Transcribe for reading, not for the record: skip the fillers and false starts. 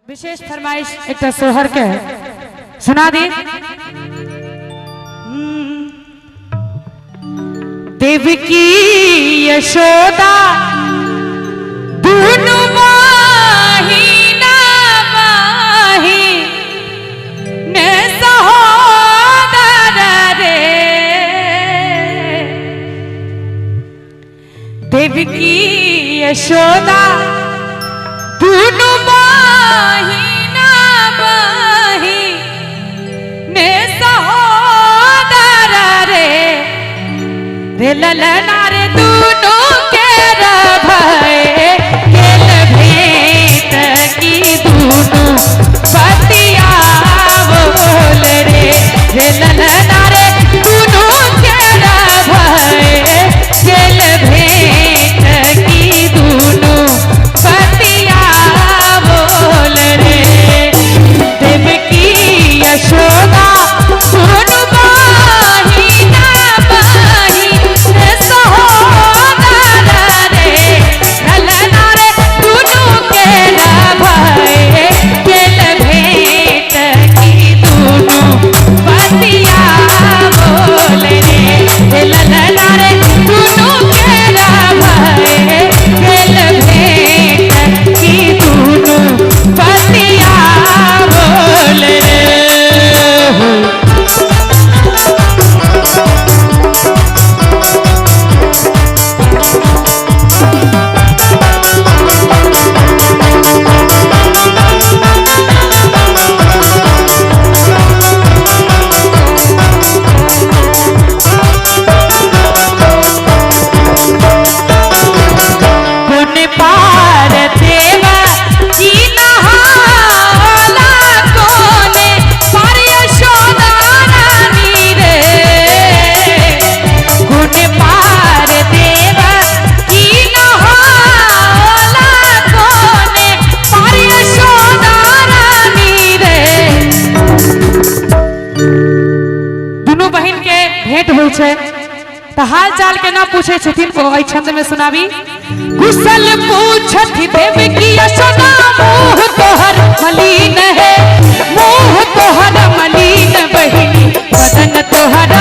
विशेष फरमाइश एक सोहर के सुना दी। देवकी यशोदा दोनों माही ना माही ने सहोदर रे। देवकी यशोदा दोनों माही ना माही ने सहोदर रे। रे ललना रे दोनों के भय खेल भेंट की दोनों बतिया बोल रे। रे ललना रे दोनों के भय खेल भेंट की दोनों बतिया बोल रे। देवकी यशोदा दोनों माही ना माही ने सहोदर रे। ललना रे दोनों के भय खेल भेंट की दोनों बतिया बोल रे। ललना रे दोनों के भय खेल भेंट की दोनों बतिया बोल रे। पुन पार देवा की नहाला कोने पर यशोदा रानी रे। पुन पार देवा की नहाला कोने पर यशोदा रानी रे। दोनों बहन के भेंट हो तो हाल चाल के ना पूछे छथिन को एहि छंद में सुनाबी। कुशल पूछथि देवकी यशोदा मोह तोहर मलिन है। मोह तोहर मलिन बहिनी बदन तोहर